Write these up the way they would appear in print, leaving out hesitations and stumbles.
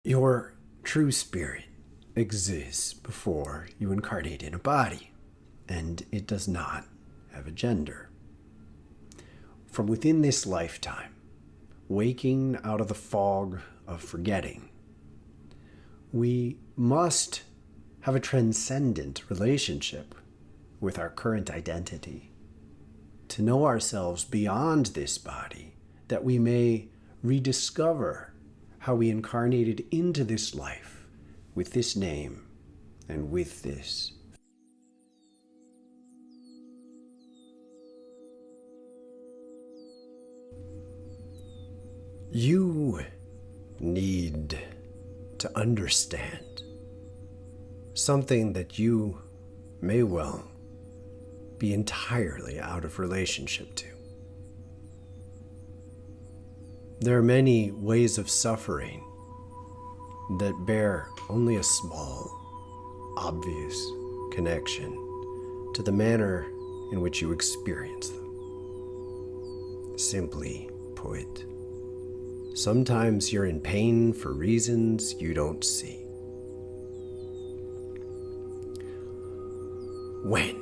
Your true spirit exists before you incarnate in a body, and it does not have a gender. From within this lifetime, waking out of the fog of forgetting, we must have a transcendent relationship with our current identity, to know ourselves beyond this body, that we may rediscover how we incarnated into this life with this name and with this. You need to understand something that you may well be entirely out of relationship to. There are many ways of suffering that bear only a small, obvious connection to the manner in which you experience them. Simply put, sometimes you're in pain for reasons you don't see. When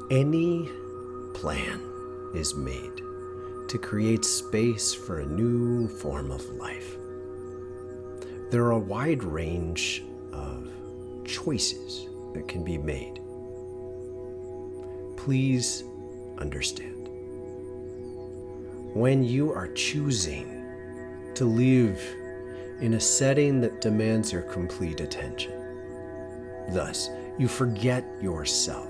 any plan is made to create space for a new form of life, there are a wide range of choices that can be made. Please understand, when you are choosing to live in a setting that demands your complete attention, thus you forget yourself,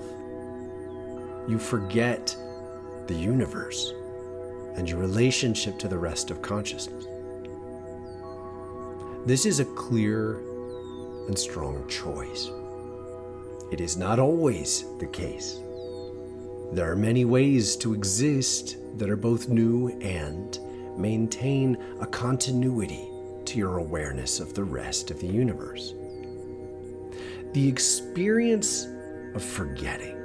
you forget the universe and your relationship to the rest of consciousness. This is a clear and strong choice. It is not always the case. There are many ways to exist that are both new and maintain a continuity to your awareness of the rest of the universe. The experience of forgetting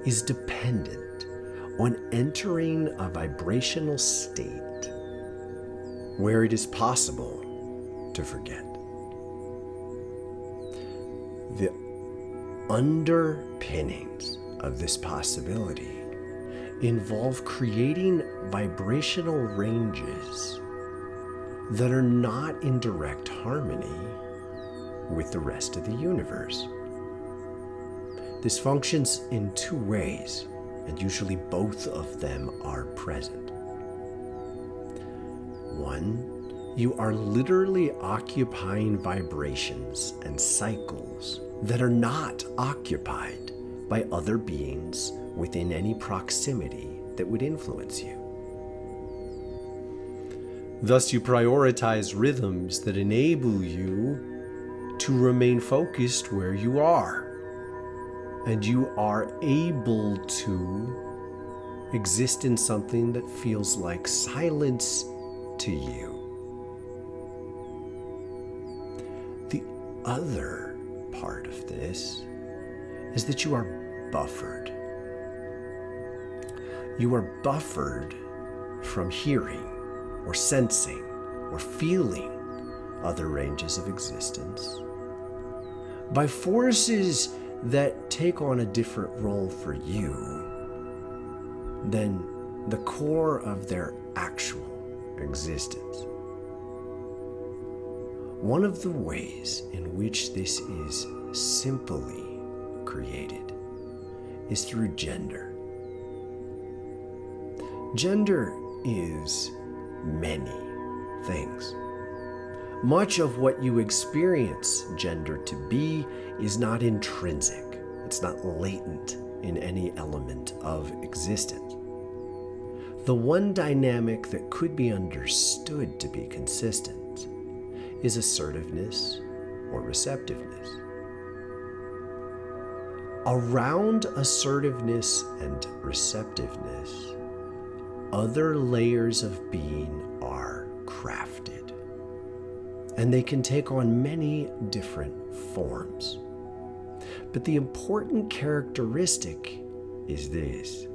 is dependent on entering a vibrational state where it is possible to forget. The underpinnings of this possibility involve creating vibrational ranges that are not in direct harmony with the rest of the universe. This functions in two ways, and usually both of them are present. One, you are literally occupying vibrations and cycles that are not occupied by other beings within any proximity that would influence you. Thus, you prioritize rhythms that enable you to remain focused where you are, and you are able to exist in something that feels like silence to you. The other part of this is that you are buffered. You are buffered from hearing or sensing or feeling other ranges of existence by forces that take on a different role for you than the core of their actual existence. One of the ways in which this is simply created is through gender. Gender is many things. Much of what you experience gender to be is not intrinsic. It's not latent in any element of existence. The one dynamic that could be understood to be consistent is assertiveness or receptiveness. Around assertiveness and receptiveness, other layers of being are crafted, and they can take on many different forms. But the important characteristic is this: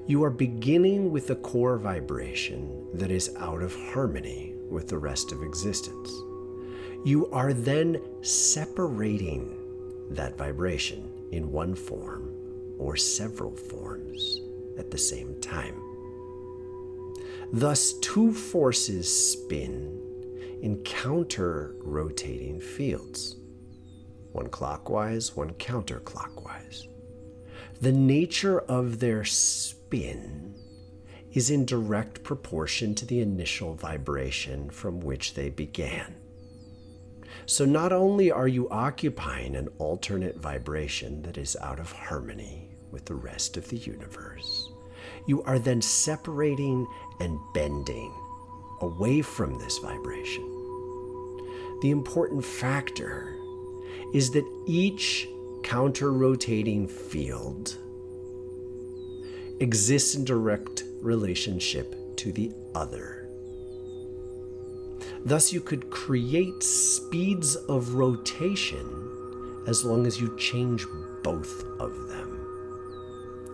you are beginning with a core vibration that is out of harmony with the rest of existence. You are then separating that vibration in one form or several forms at the same time. Thus, two forces spin in counter-rotating fields, one clockwise, one counterclockwise. The nature of their spin is in direct proportion to the initial vibration from which they began. So not only are you occupying an alternate vibration that is out of harmony with the rest of the universe, you are then separating and bending away from this vibration. The important factor is that each counter-rotating field exists in direct relationship to the other. Thus, you could create speeds of rotation as long as you change both of them,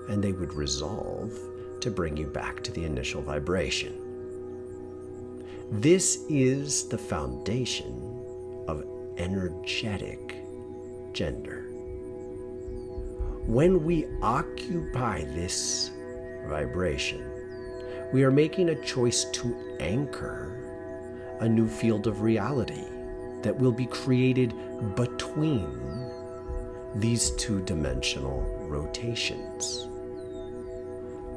and they would resolve to bring you back to the initial vibration. This is the foundation of energetic gender. When we occupy this vibration, we are making a choice to anchor a new field of reality that will be created between these two-dimensional rotations.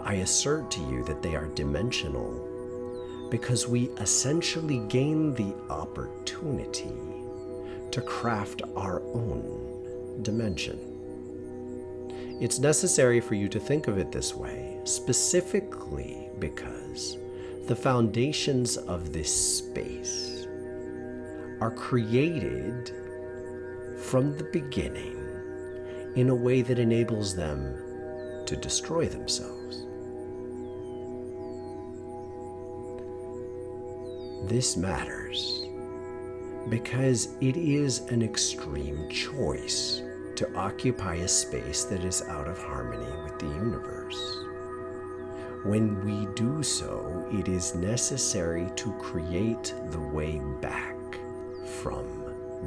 I assert to you that they are dimensional because we essentially gain the opportunity to craft our own dimension. It's necessary for you to think of it this way, specifically because the foundations of this space are created from the beginning in a way that enables them to destroy themselves. This matters because it is an extreme choice to occupy a space that is out of harmony with the universe. When we do so, it is necessary to create the way back from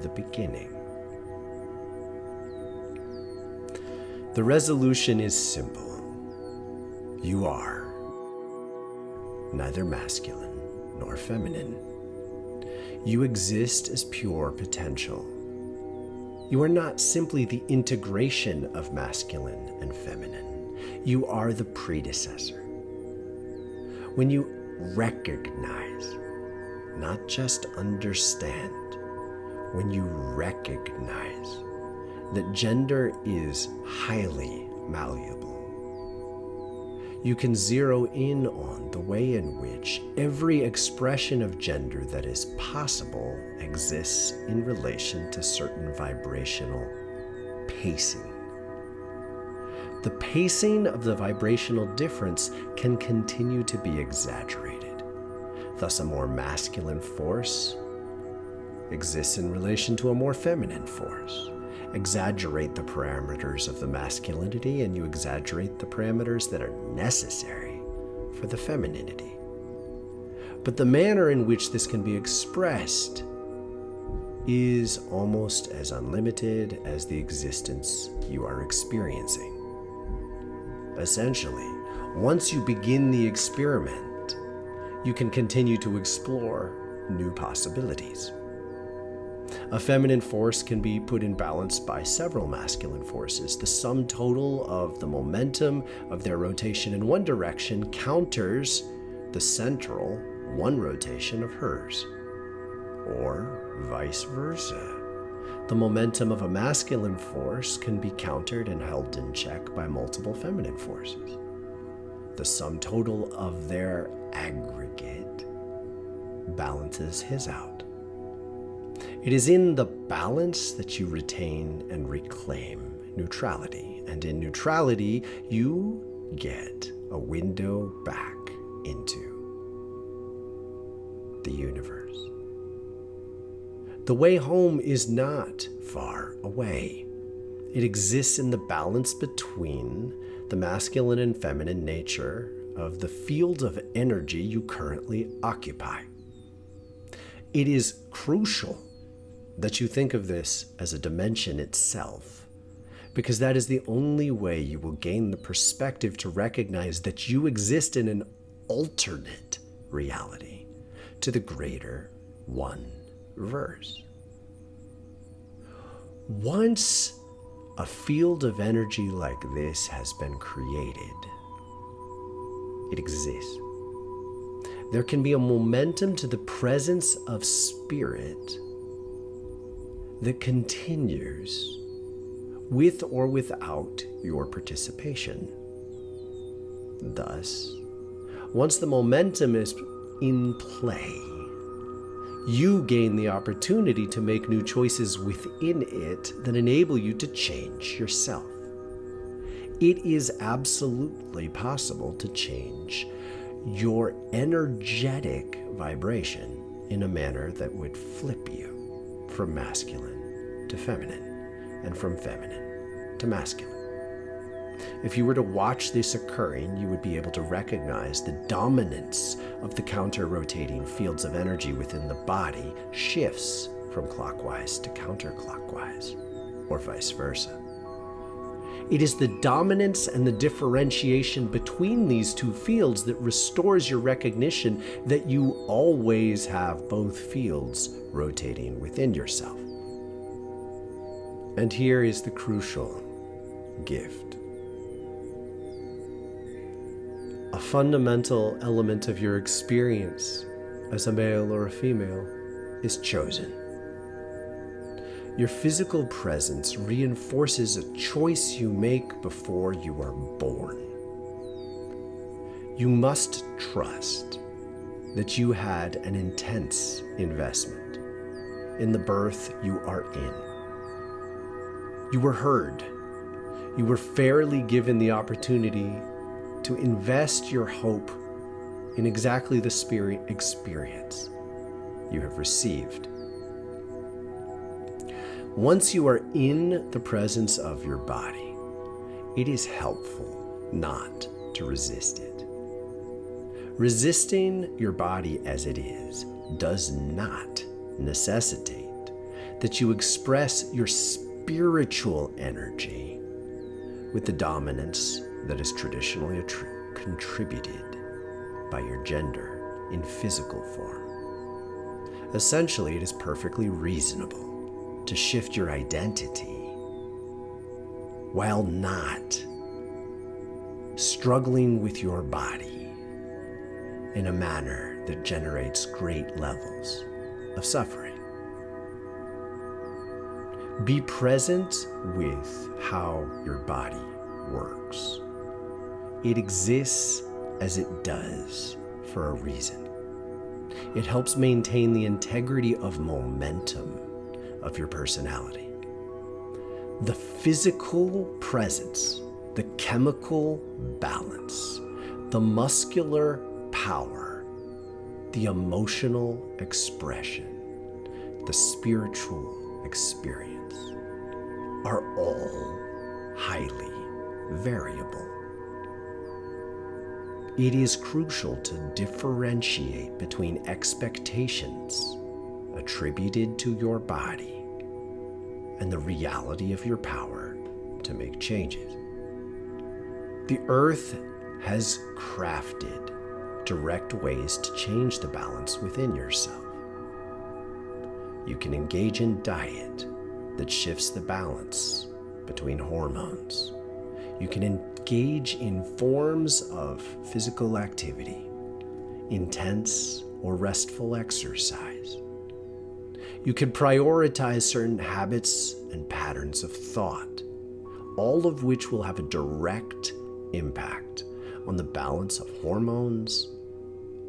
the beginning. The resolution is simple. You are neither masculine nor feminine. You exist as pure potential. You are not simply the integration of masculine and feminine. You are the predecessor. When you recognize, not just understand, when you recognize that gender is highly malleable, you can zero in on the way in which every expression of gender that is possible exists in relation to certain vibrational pacing. The pacing of the vibrational difference can continue to be exaggerated. Thus, a more masculine force exists in relation to a more feminine force. Exaggerate the parameters of the masculinity and you exaggerate the parameters that are necessary for the femininity. But the manner in which this can be expressed is almost as unlimited as the existence you are experiencing. Essentially, once you begin the experiment, you can continue to explore new possibilities. A feminine force can be put in balance by several masculine forces. The sum total of the momentum of their rotation in one direction counters the central one rotation of hers, or vice versa. The momentum of a masculine force can be countered and held in check by multiple feminine forces. The sum total of their aggregate balances his out. It is in the balance that you retain and reclaim neutrality, and in neutrality, you get a window back into the universe. The way home is not far away. It exists in the balance between the masculine and feminine nature of the field of energy you currently occupy. It is crucial that you think of this as a dimension itself, because that is the only way you will gain the perspective to recognize that you exist in an alternate reality to the greater one verse. Once a field of energy like this has been created, it exists. There can be a momentum to the presence of spirit that continues with or without your participation. Thus, once the momentum is in play, you gain the opportunity to make new choices within it that enable you to change yourself. It is absolutely possible to change your energetic vibration in a manner that would flip you from masculine to feminine and from feminine to masculine. If you were to watch this occurring, you would be able to recognize the dominance of the counter-rotating fields of energy within the body shifts from clockwise to counterclockwise, or vice versa. It is the dominance and the differentiation between these two fields that restores your recognition that you always have both fields rotating within yourself. And here is the crucial gift. A fundamental element of your experience as a male or a female is chosen. Your physical presence reinforces a choice you make before you are born. You must trust that you had an intense investment in the birth you are in. You were heard. You were fairly given the opportunity to invest your hope in exactly the spirit experience you have received. Once you are in the presence of your body, it is helpful not to resist it. Resisting your body as it is does not necessitate that you express your spiritual energy with the dominance that is traditionally contributed by your gender in physical form. Essentially, it is perfectly reasonable to shift your identity while not struggling with your body in a manner that generates great levels of suffering. Be present with how your body works. It exists as it does for a reason. It helps maintain the integrity of momentum of your personality. The physical presence, the chemical balance, the muscular power, the emotional expression, the spiritual experience are all highly variable. It is crucial to differentiate between expectations attributed to your body and the reality of your power to make changes. The earth has crafted direct ways to change the balance within yourself. You can engage in diet that shifts the balance between hormones. You can engage in forms of physical activity, intense or restful exercise. You can prioritize certain habits and patterns of thought, all of which will have a direct impact on the balance of hormones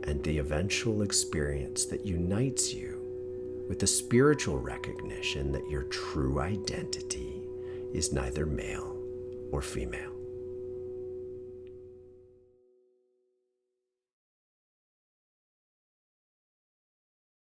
and the eventual experience that unites you with the spiritual recognition that your true identity is neither male or female.